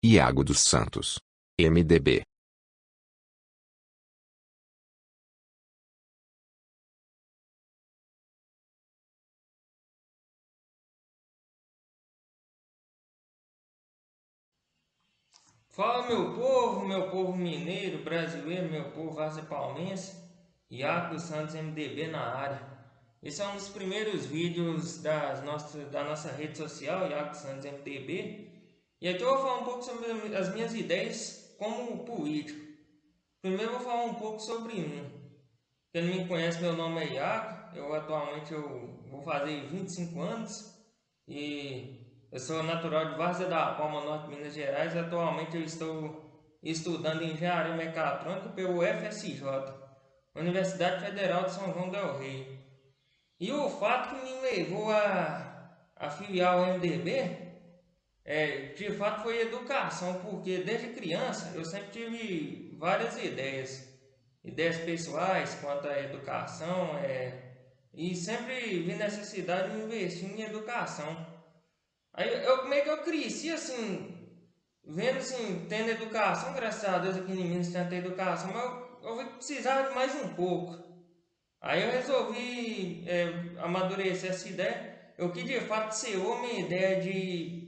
Iago dos Santos. MDB. Fala meu povo mineiro, brasileiro, meu povo açipalmense, Iago dos Santos MDB na área. Esse é um dos primeiros vídeos da nossa rede social, Iago dos Santos MDB. E aqui eu vou falar um pouco sobre as minhas ideias como político. Primeiro eu vou falar um pouco sobre mim. Quem não me conhece, meu nome é Iago. Eu vou fazer 25 anos e eu sou natural de Várzea da Palma, Norte, Minas Gerais. E atualmente eu estou estudando Engenharia Mecatrônica pelo FSJ, Universidade Federal de São João del Rei. E o fato que me levou a filiar ao MDB, de fato foi educação, porque desde criança eu sempre tive várias ideias pessoais quanto à educação, e sempre vi necessidade de investir em educação. Aí eu meio que eu cresci assim, vendo assim, tendo educação, graças a Deus aqui em Minas tem educação, mas eu vi que precisava de mais um pouco. Aí eu resolvi amadurecer essa ideia. Eu que de fato selou minha ideia de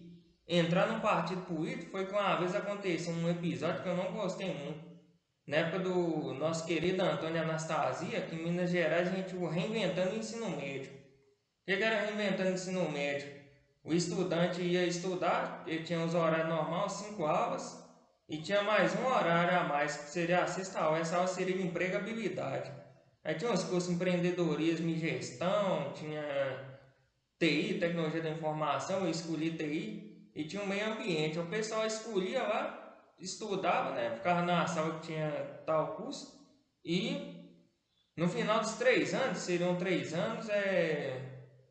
entrar num partido político foi que uma vez aconteceu um episódio que eu não gostei muito. Na época do nosso querido Antônio Anastasia, aqui em Minas Gerais, a gente reinventando o ensino médio. O que era reinventando o ensino médio? O estudante ia estudar, ele tinha os horários normais, 5 aulas, e tinha mais um horário a mais, que seria a sexta aula. Essa aula seria de empregabilidade. Aí tinha os cursos de empreendedorismo e gestão, tinha TI, tecnologia da informação, eu escolhi TI, e tinha o meio ambiente. O pessoal escolhia lá, estudava, né? Ficava na sala que tinha tal curso, e no final dos 3 anos, seriam 3 anos,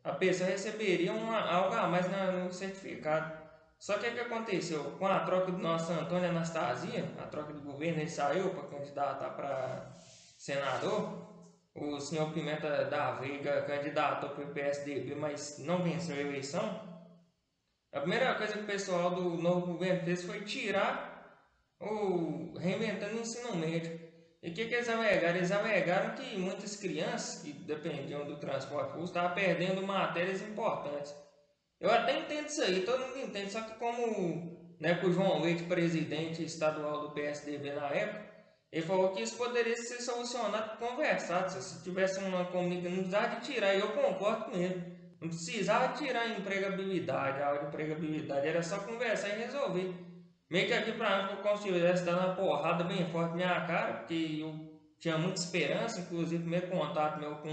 a pessoa receberia algo a mais no certificado. Só que o que aconteceu? Com a troca do nosso Antônio Anastasia, a troca do governo, ele saiu para candidatar para senador. O senhor Pimenta da Veiga candidatou para o PSDB, mas não venceu a eleição. A primeira coisa que o pessoal do novo governo fez foi tirar o reinventando o ensino médio. E o que eles alegaram? Eles alegaram que muitas crianças que dependiam do transporte público estavam perdendo matérias importantes. Eu até entendo isso aí, todo mundo entende, só que como, né, com o João Leite, presidente estadual do PSDB na época, ele falou que isso poderia ser solucionado conversado, se tivesse uma comunicação, não precisava de tirar, e eu concordo com ele. Não precisava tirar a empregabilidade, a aula de empregabilidade, era só conversar e resolver. Meio que aqui pra mim, como se estivesse dando uma porrada bem forte na minha cara, porque eu tinha muita esperança, inclusive, primeiro contato meu com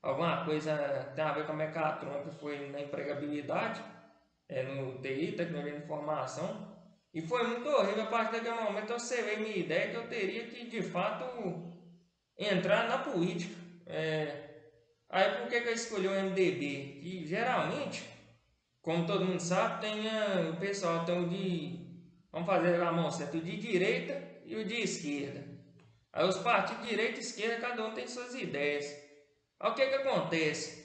alguma coisa que tem a ver com a mecatrônica foi na empregabilidade, no TI, tecnologia de informação. E foi muito horrível. A partir daquele momento eu selei minha ideia que eu teria que de fato entrar na política. Aí por que eu escolhi o MDB? Que geralmente, como todo mundo sabe, o pessoal tem o de. Vamos fazer a mão certa, o de direita e o de esquerda. Aí os partidos de direita e esquerda, cada um tem suas ideias. Aí o que acontece?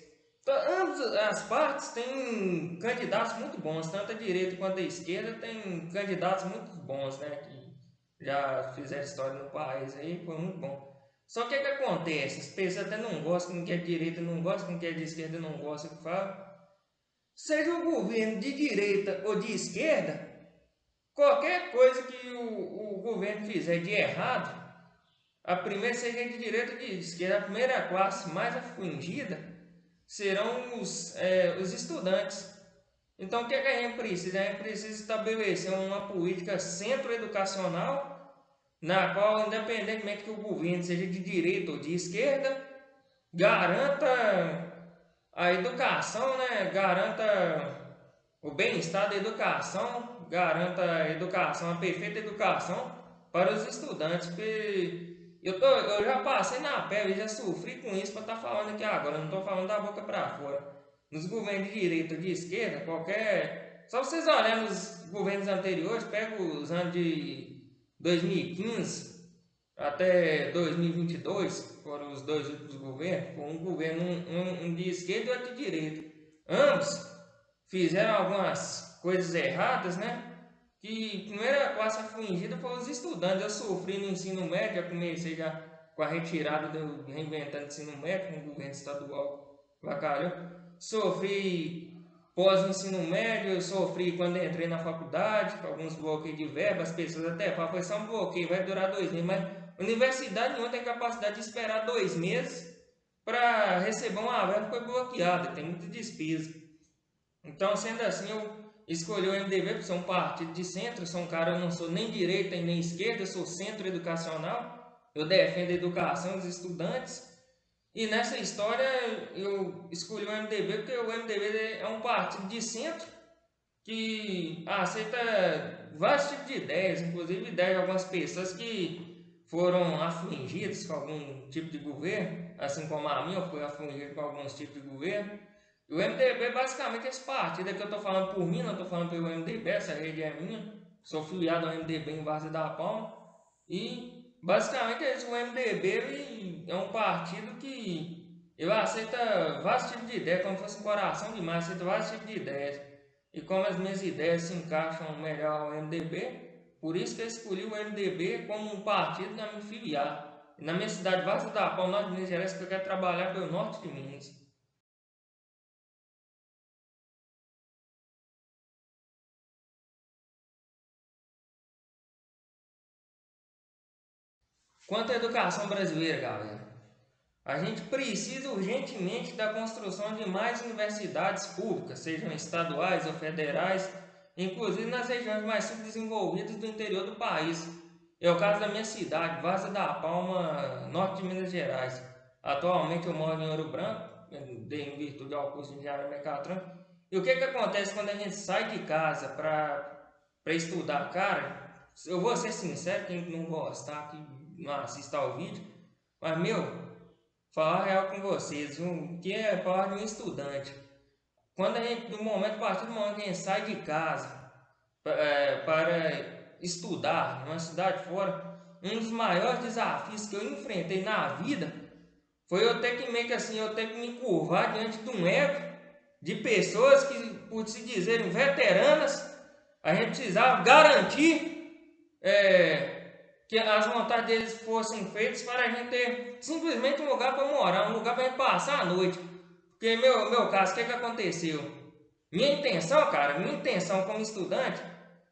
Ambas as partes têm candidatos muito bons, tanto a direita quanto a esquerda tem candidatos muito bons, né? Que já fizeram história no país aí, foi muito bom. Só que acontece? As pessoas até não gostam, quem quer de direita não gosta, quem quer de esquerda não gosta, que fala. Seja o governo de direita ou de esquerda, qualquer coisa que o governo fizer de errado, a primeira, seja de direita ou de esquerda, a primeira classe mais afligida serão os estudantes. Então, o que a gente precisa? A gente precisa estabelecer uma política centro-educacional na qual, independentemente que o governo seja de direita ou de esquerda, garanta a educação, né? Garanta o bem-estar da educação, garanta a educação, a perfeita educação para os estudantes. Porque eu já passei na pele, já sofri com isso para estar falando aqui agora, não estou falando da boca para fora. Nos governos de direita ou de esquerda, qualquer. Só vocês olharem nos governos anteriores, pega os anos de 2015 até 2022, foram os dois últimos governos, foi um governo, um de esquerda e outro de direita. Ambos fizeram algumas coisas erradas, né? que a primeira classe afligida foi os estudantes. Eu sofri no ensino médio, eu comecei já com a retirada do reinventando ensino médio, com o governo estadual vacalhou. Sofri pós-ensino médio, sofri quando entrei na faculdade, com alguns bloqueios de verba, as pessoas até falam, foi só um bloqueio, vai durar 2 meses, mas a universidade não tem capacidade de esperar 2 meses para receber uma verba que foi bloqueada, tem muita despesa. Então, sendo assim, eu escolhi o MDB por ser um partido de centro. Eu sou um cara, eu não sou nem direita e nem esquerda, eu sou centro educacional. Eu defendo a educação dos estudantes. E nessa história eu escolhi o MDB porque o MDB é um partido de centro que aceita vários tipos de ideias, inclusive ideias de algumas pessoas que foram afligidas com algum tipo de governo, assim como a minha, eu fui afligido com alguns tipos de governo. E o MDB basicamente é esse partido, aqui eu estou falando por mim, não estou falando pelo MDB, essa rede é minha, sou filiado ao MDB em Várzea da Palma, e basicamente é isso, o MDB é um partido que ele aceita vários tipos de ideias, como se fosse um coração demais, aceita vários tipos de ideias. E como as minhas ideias se encaixam melhor ao MDB, por isso que eu escolhi o MDB como um partido para me filiar. E na minha cidade, Várzea da Palma, norte de Minas Gerais, que eu quero trabalhar pelo norte de Minas. Quanto à educação brasileira, galera, a gente precisa urgentemente da construção de mais universidades públicas, sejam estaduais ou federais, inclusive nas regiões mais subdesenvolvidas do interior do país. É o caso da minha cidade, Várzea da Palma, norte de Minas Gerais. Atualmente eu moro em Ouro Branco, em virtude ao curso de engenharia mecatrônica. E o que acontece quando a gente sai de casa para estudar, cara? Eu vou ser sincero, quem não gostar, que não assista ao vídeo, mas falar real com vocês, o que é falar de um estudante? Quando a gente, a partir do momento que a gente sai de casa para estudar numa cidade fora, um dos maiores desafios que eu enfrentei na vida foi eu ter que meio que assim, eu ter que me curvar diante de um ego de pessoas que, por se dizerem veteranas, a gente precisava garantir que as vontades deles fossem feitas para a gente ter simplesmente um lugar para morar, um lugar para a gente passar a noite. Porque, meu caso, o que aconteceu? Minha intenção como estudante,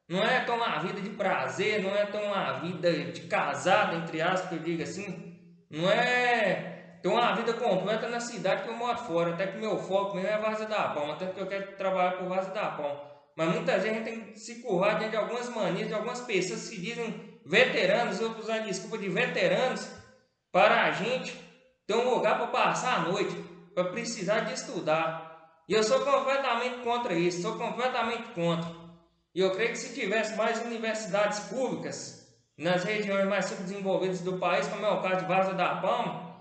não é ter uma vida de prazer, não é ter uma vida de casado, entre aspas, que eu digo assim, não é ter uma vida completa na cidade que eu moro fora, até que meu foco mesmo é Várzea da Palma, tanto que eu quero trabalhar por Várzea da Palma. Mas muitas vezes a gente tem que se curvar diante de algumas manias, de algumas pessoas que se dizem veteranos, outros usando desculpa de veteranos, para a gente ter um lugar para passar a noite, para precisar de estudar. E eu sou completamente contra isso, sou completamente contra. E eu creio que se tivesse mais universidades públicas nas regiões mais subdesenvolvidas do país, como é o caso de Várzea da Palma,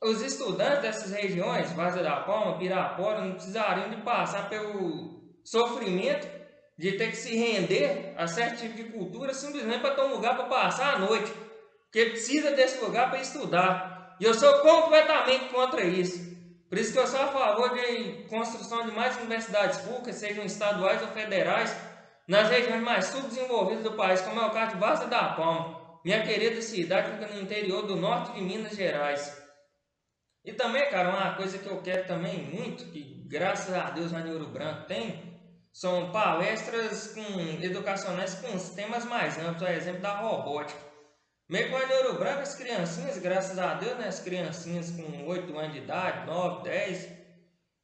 os estudantes dessas regiões, Várzea da Palma, Pirapora, não precisariam de passar pelo sofrimento de ter que se render a certo tipo de cultura simplesmente para ter um lugar para passar a noite, porque precisa desse lugar para estudar. E eu sou completamente contra isso. Por isso que eu sou a favor de construção de mais universidades públicas, sejam estaduais ou federais, nas regiões mais subdesenvolvidas do país, como é o caso de Várzea da Palma, minha querida cidade fica no interior do norte de Minas Gerais. E também, cara, uma coisa que eu quero também muito, que graças a Deus na Ouro Branco tem, são palestras educacionais com os temas mais amplos, por exemplo, da robótica. Meio com a Ouro Branco, as criancinhas, graças a Deus, né, as criancinhas com 8 anos de idade, 9, 10,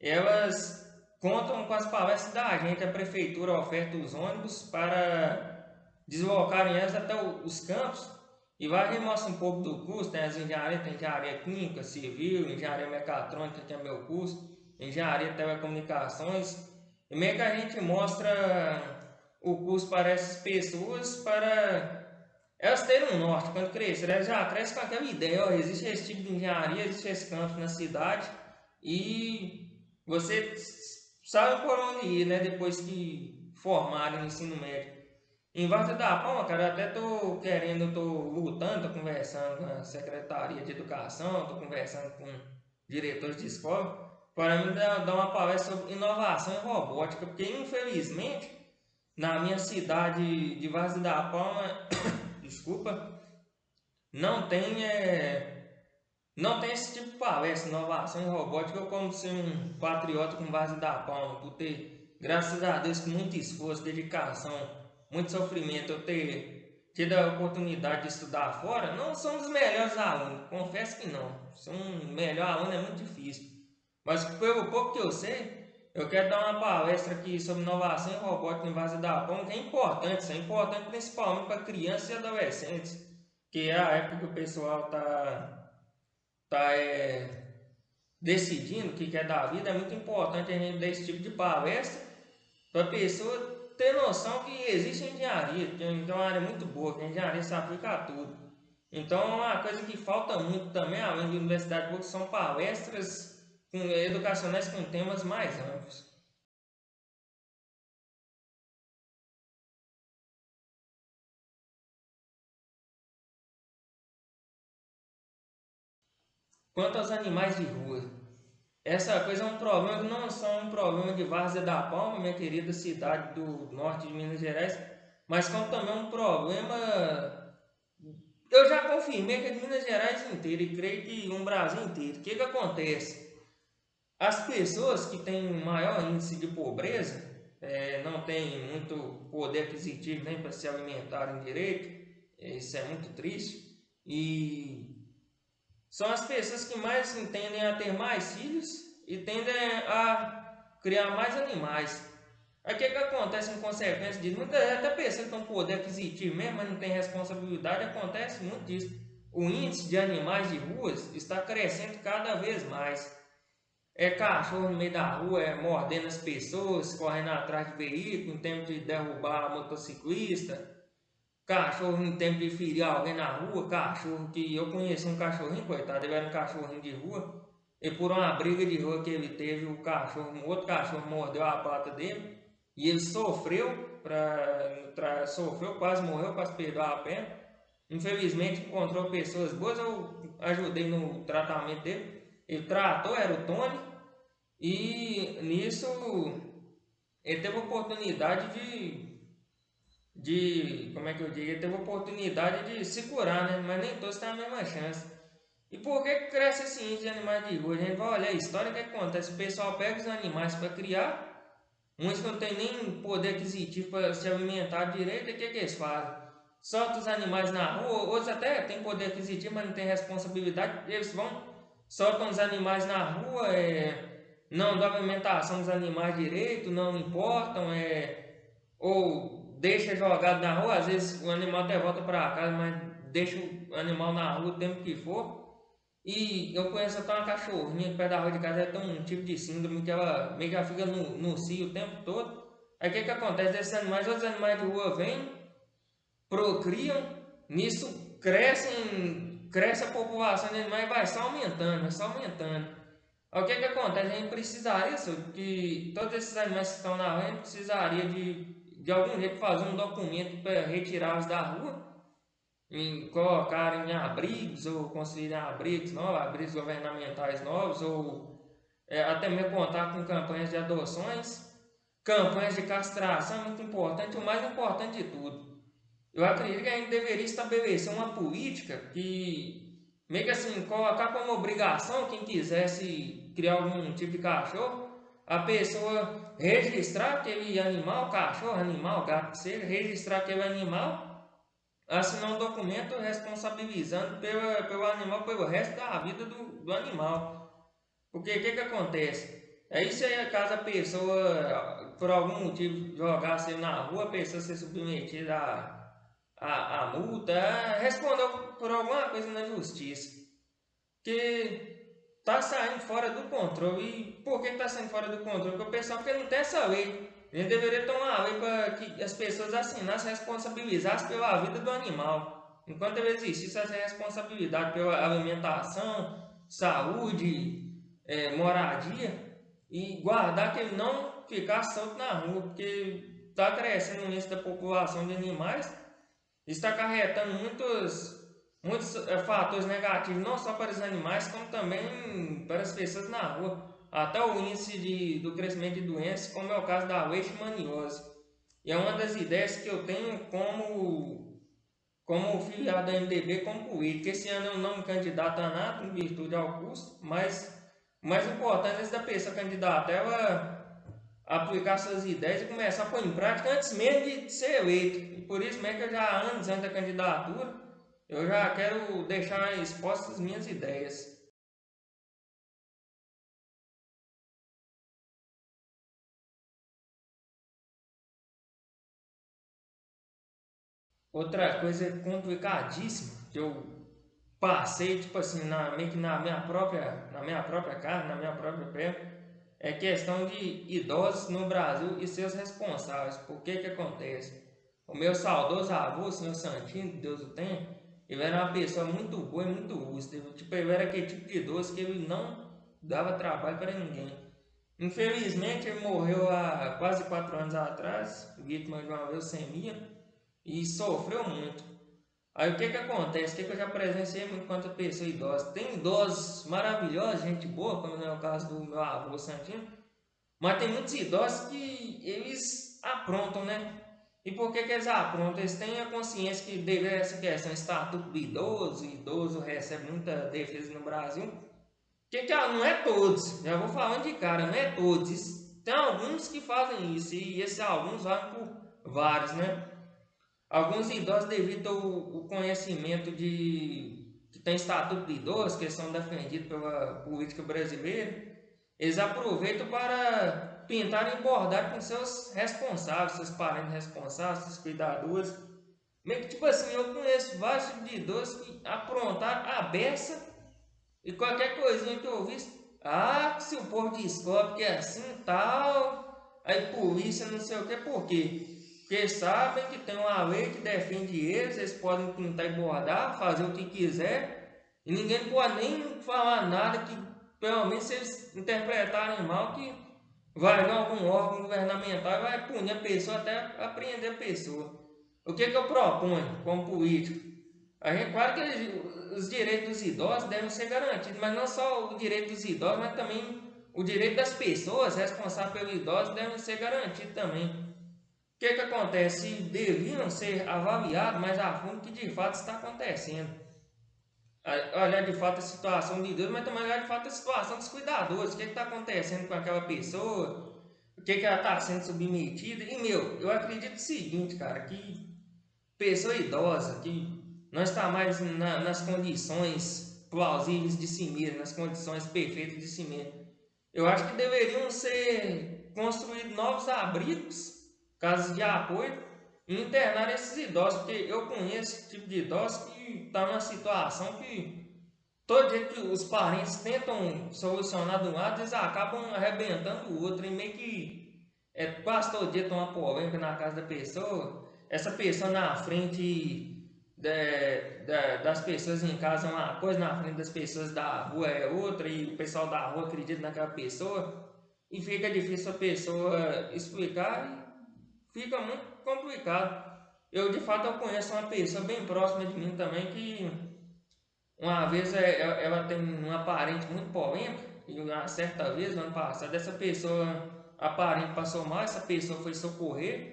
elas contam com as palestras da gente, a prefeitura oferta os ônibus para deslocarem elas até os campos e vai mostra um pouco do curso, tem as engenharias, tem engenharia química, civil, engenharia mecatrônica, que é meu curso, engenharia de telecomunicações, e meio que a gente mostra o curso para essas pessoas, para elas terem um norte, quando crescer, elas já crescem com aquela ideia, ó, existe esse tipo de engenharia, existe esse campo na cidade, e você sabe por onde ir, né, depois que formarem no ensino médio. Em Várzea da Palma, cara, eu até tô lutando, tô conversando com a Secretaria de Educação, tô conversando com diretores de escola, para mim dar uma palestra sobre inovação em robótica, porque infelizmente na minha cidade de Várzea da Palma, desculpa, não tem, não tem esse tipo de palestra, inovação em robótica. Eu, como ser um patriota com Várzea da Palma, por ter, graças a Deus, com muito esforço, dedicação, muito sofrimento, eu ter tido a oportunidade de estudar fora. Não sou um dos melhores alunos, confesso que não. Ser um melhor aluno é muito difícil. Mas pelo pouco que eu sei, eu quero dar uma palestra aqui sobre inovação em robótica em Várzea da Palma, que é importante. Isso é importante principalmente para crianças e adolescentes, que é a época que o pessoal tá decidindo o que quer da vida. É muito importante a gente dar esse tipo de palestra para a pessoa ter noção que existe engenharia, que é uma área muito boa, que a engenharia se aplica a tudo. Então, uma coisa que falta muito também, além de universidade pública, são palestras educacionais com temas mais amplos. Quanto aos animais de rua, essa coisa é um problema que não só um problema de Várzea da Palma, minha querida cidade do norte de Minas Gerais, mas como também um problema. Eu já confirmei que é de Minas Gerais inteiro e creio que no Brasil inteiro. O que acontece? As pessoas que têm maior índice de pobreza, não têm muito poder aquisitivo nem para se alimentarem direito, isso é muito triste, e são as pessoas que mais tendem a ter mais filhos e tendem a criar mais animais. Aí o que acontece em consequência disso? Muitas vezes até pessoas que têm um poder aquisitivo mesmo, mas não tem responsabilidade, acontece muito disso. O índice de animais de ruas está crescendo cada vez mais. É cachorro no meio da rua, mordendo as pessoas, correndo atrás de veículo, em tempo de derrubar motociclista, cachorro em tempo de ferir alguém na rua, cachorro que eu conheci um cachorrinho, coitado, ele era um cachorrinho de rua, e por uma briga de rua que ele teve, o cachorro, um outro cachorro mordeu a pata dele, e ele sofreu, quase morreu, quase perdeu a perna. Infelizmente encontrou pessoas boas, eu ajudei no tratamento dele. Ele tratou, era o Tony, e nisso ele teve a oportunidade como é que eu digo, ele teve a oportunidade de se curar, né? Mas nem todos têm a mesma chance. E por que cresce esse índice de animais de rua? A gente vai olhar a história, o que acontece? O pessoal pega os animais para criar, muitos não tem nem poder aquisitivo para se alimentar direito, e o que eles fazem? Solta os animais na rua, outros até têm poder aquisitivo, mas não tem responsabilidade, eles vão, soltam os animais na rua, não dão alimentação dos animais direito, não importam, ou deixa jogado na rua, às vezes o animal até volta para casa, mas deixa o animal na rua o tempo que for. E eu conheço até uma cachorrinha que perto da rua de casa, ela tem um tipo de síndrome que ela meio que ela fica no cio o tempo todo. Aí o que acontece desses animais? Outros animais de rua vêm, procriam, nisso cresce a população de animais e vai só aumentando, vai só aumentando. Aí o que acontece? A gente precisaria, que todos esses animais que estão na rua, a gente precisaria de algum jeito fazer um documento para retirá-los da rua, em colocar em abrigos ou construir abrigos novos, abrigos governamentais novos, ou até mesmo contar com campanhas de adoções, campanhas de castração. É muito importante, o mais importante de tudo. Eu acredito que a gente deveria estabelecer uma política que, meio que assim, colocar como obrigação quem quisesse criar algum tipo de cachorro, a pessoa registrar aquele animal, cachorro, animal, gato que seja, registrar aquele animal, assinar um documento responsabilizando pelo animal pelo resto da vida do animal. Porque o que acontece? É isso aí, caso a pessoa, por algum motivo, jogasse ele na rua, a pessoa ser submetida a multa, respondeu por alguma coisa na justiça. Que tá saindo fora do controle. E por que tá saindo fora do controle? Porque o pessoal que não tem essa lei. Ele deveria ter uma lei para que as pessoas assinassem, responsabilizassem pela vida do animal. Enquanto ele existisse essa responsabilidade pela alimentação, saúde, moradia, e guardar que ele não ficasse solto na rua, porque está crescendo o índice da população de animais, está acarretando muitos fatores negativos, não só para os animais, como também para as pessoas na rua. Até o índice do crescimento de doenças, como é o caso da leishmaniose. E é uma das ideias que eu tenho como filiado da MDB como político. Esse ano eu não me candidato a nada em virtude ao curso, mas o mais importante é da pessoa candidata ela aplicar suas ideias e começar a pôr em prática antes mesmo de ser eleito. E por isso mesmo que eu já antes da candidatura, eu já quero deixar expostas as minhas ideias. Outra coisa complicadíssima que eu passei, tipo assim, meio que na minha própria carne, na minha própria pele, é questão de idosos no Brasil e seus responsáveis. Por que que acontece? O meu saudoso avô, o senhor Santino, que Deus o tenha, ele era uma pessoa muito boa e muito justa. Tipo, ele era aquele tipo de idoso que ele não dava trabalho para ninguém. Infelizmente, ele morreu há quase 4 anos atrás, vítima de uma leucemia, e sofreu muito. Aí o que que acontece? O que que eu já presenciei muito quanto a pessoa idosa? Tem idosos maravilhosos, gente boa, como é o caso do meu avô Santino, mas tem muitos idosos que eles aprontam, né? E por que que eles aprontam? Eles têm a consciência que devido a essa questão estatuto do idoso, o idoso recebe muita defesa no Brasil. Não é todos, já vou falando de cara, não é todos. Tem alguns que fazem isso, e esses alguns valem por vários, né? Alguns idosos, devido ao conhecimento de que tem estatuto de idoso, que são defendidos pela política brasileira, eles aproveitam para pintar e bordar com seus responsáveis, seus parentes responsáveis, seus cuidadores. Meio que tipo assim, eu conheço vários tipos de idosos que aprontaram a beça e qualquer coisinha que eu visse, se o povo descobre que é assim tal, aí polícia não sei o que, por quê? Porque sabem que tem uma lei que defende eles podem pintar e bordar, fazer o que quiser, e ninguém pode nem falar nada que, pelo menos, se eles interpretarem mal, que vai vir algum órgão governamental e vai punir a pessoa até apreender a pessoa. O que que eu proponho como político? Claro que os direitos dos idosos devem ser garantidos, mas não só o direito dos idosos, mas também o direito das pessoas responsáveis pelos idosos devem ser garantidos também. O que que acontece? Deviam ser avaliados mais a fundo o que de fato está acontecendo. Olhar de fato a situação do idoso, mas também olhar de fato a situação dos cuidadores. O que está acontecendo com aquela pessoa? O que ela está sendo submetida? E, eu acredito o seguinte, cara, que pessoa idosa que não está mais nas condições plausíveis de si mesmo, nas condições perfeitas de si mesmo. Eu acho que deveriam ser construídos novos abrigos, casas de apoio, e internar esses idosos, porque eu conheço esse tipo de idosos que está numa situação que todo dia que os parentes tentam solucionar de um lado, eles acabam arrebentando o outro, e meio que quase todo dia tem uma polêmica na casa da pessoa, essa pessoa na frente das pessoas em casa é uma coisa, na frente das pessoas da rua é outra, e o pessoal da rua acredita naquela pessoa, e fica difícil a pessoa explicar, e fica muito complicado. Eu, de fato, eu conheço uma pessoa bem próxima de mim também que uma vez ela tem uma parente muito polêmica, e uma certa vez, no ano passado, essa pessoa, a parente passou mal, essa pessoa foi socorrer.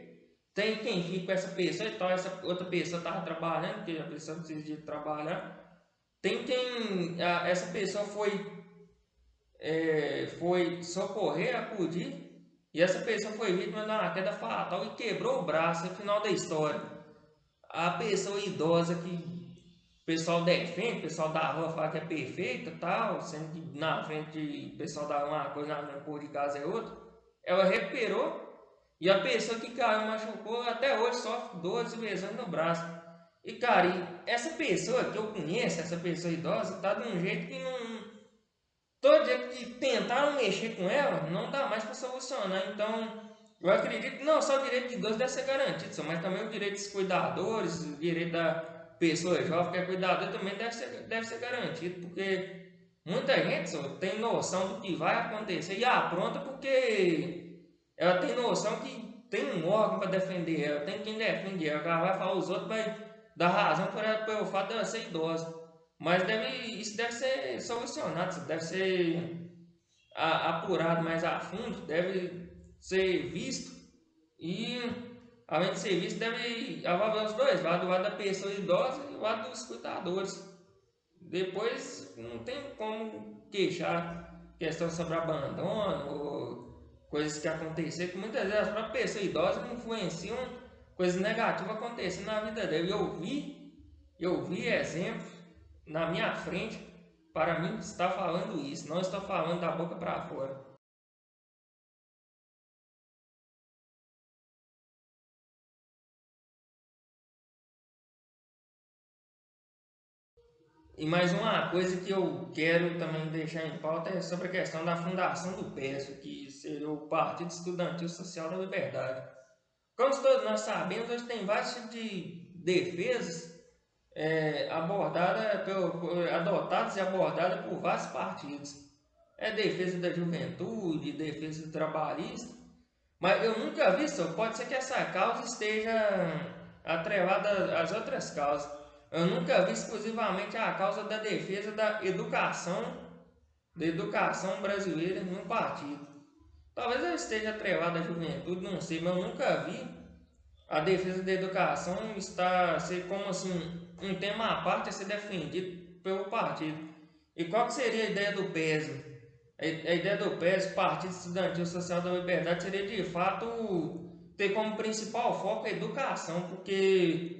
Tem quem fica com essa pessoa e tal, essa outra pessoa estava trabalhando, porque a pessoa precisa de trabalhar. Tem quem, essa pessoa foi socorrer, acudir, e essa pessoa foi vítima de uma queda fatal e quebrou o braço no final da história. A pessoa idosa que o pessoal defende, o pessoal da rua fala que é perfeita, tal, sendo que na frente o pessoal dá uma coisa, na frente de casa é outra. Ela recuperou e a pessoa que caiu machucou até hoje sofre dores e lesões no braço. E cara, essa pessoa que eu conheço, essa pessoa idosa, tá de um jeito que não. Todo dia que tentaram mexer com ela, não dá mais para solucionar. Então, eu acredito que não só o direito de idoso deve ser garantido, mas também o direito dos cuidadores, o direito da pessoa jovem que é cuidador também deve ser garantido, porque muita gente só tem noção do que vai acontecer e apronta porque ela tem noção que tem um órgão para defender ela, tem quem defende ela, ela vai falar os outros, vai dar razão por ela, pelo fato de ela ser idosa. Mas isso deve ser solucionado, isso deve ser apurado mais a fundo, deve ser visto e além de serviço, deve envolver os dois lados, o lado da pessoa idosa e o lado dos cuidadores. Depois não tem como queixar questão sobre abandono ou coisas que aconteceram, que muitas vezes a própria pessoa idosa influenciam coisas negativas acontecendo na vida dela. Eu vi exemplos na minha frente para mim estar falando isso, não estou falando da boca para fora. E mais uma coisa que eu quero também deixar em pauta é sobre a questão da fundação do PES, que seria o Partido Estudantil Social da Liberdade. Como todos nós sabemos, hoje tem vários tipos de defesas adotadas e abordadas por vários partidos. É defesa da juventude, defesa do trabalhista, mas eu nunca vi isso. Pode ser que essa causa esteja atrelada às outras causas. Eu nunca vi exclusivamente a causa da defesa da educação brasileira em um partido. Talvez eu esteja atrelado à juventude, não sei, mas eu nunca vi a defesa da educação ser como assim um tema à parte a ser defendido pelo partido. E qual que seria a ideia do PES? A ideia do PES, Partido Estudantil Social da Liberdade, seria de fato ter como principal foco a educação, porque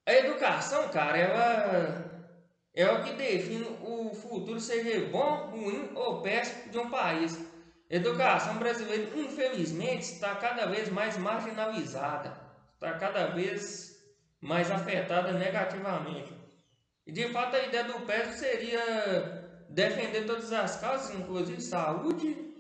a educação, cara, ela é o que define o futuro, seja bom, ruim ou péssimo de um país. A educação brasileira, infelizmente, está cada vez mais marginalizada, está cada vez mais afetada negativamente. E de fato a ideia do PES seria defender todas as causas, inclusive saúde,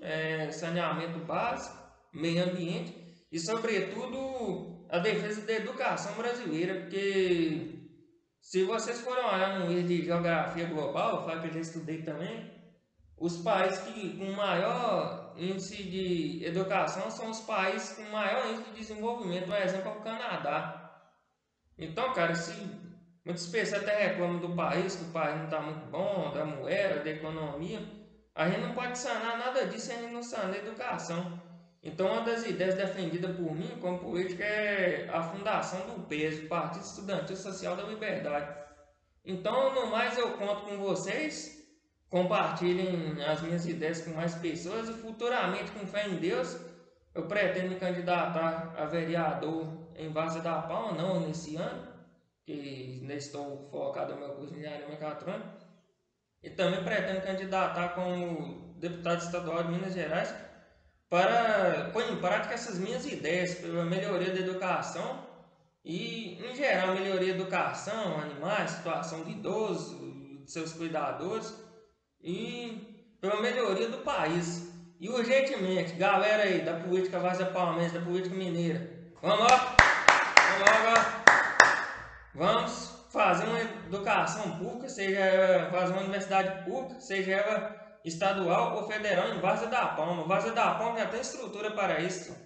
saneamento básico, meio ambiente e, sobretudo, a defesa da educação brasileira, porque se vocês forem olhar no livro de geografia global, eu falo que eu já estudei também, os países com maior índice de educação são os países com maior índice de desenvolvimento. Por exemplo, é o Canadá. Então, cara, se muitas pessoas até reclamam do país, que o país não está muito bom, da moeda, da economia, a gente não pode sanar nada disso se a gente não sanar a educação. Então, uma das ideias defendidas por mim como política é a fundação do PES, Partido Estudantil Social da Liberdade. Então, no mais, eu conto com vocês, compartilhem as minhas ideias com mais pessoas e futuramente, com fé em Deus, eu pretendo me candidatar a vereador em Várzea da Palma, não nesse ano, que ainda estou focado no meu curso de engenharia mecatrônica, e também pretendo candidatar como deputado estadual de Minas Gerais para pôr em prática essas minhas ideias pela melhoria da educação e, em geral, melhoria da educação, animais, situação de idosos, de seus cuidadores e pela melhoria do país. E urgentemente, galera aí da política Várzea Palmense, da política mineira, vamos lá, vamos fazer uma educação pública, seja ela fazer uma universidade pública, seja ela estadual ou federal em Várzea da Palma. Várzea da Palma já tem estrutura para isso.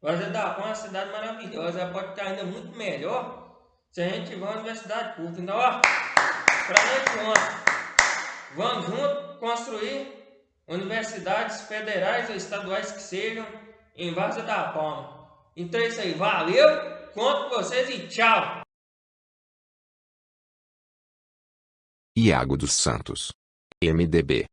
Várzea da Palma é uma cidade maravilhosa, ela pode ficar ainda muito melhor se a gente tiver uma universidade pública. Então, ó, pra gente vamos junto construir universidades federais ou estaduais que sejam em Várzea da Palma. Então é isso aí, valeu, conto com vocês e tchau! Iago dos Santos, MDB.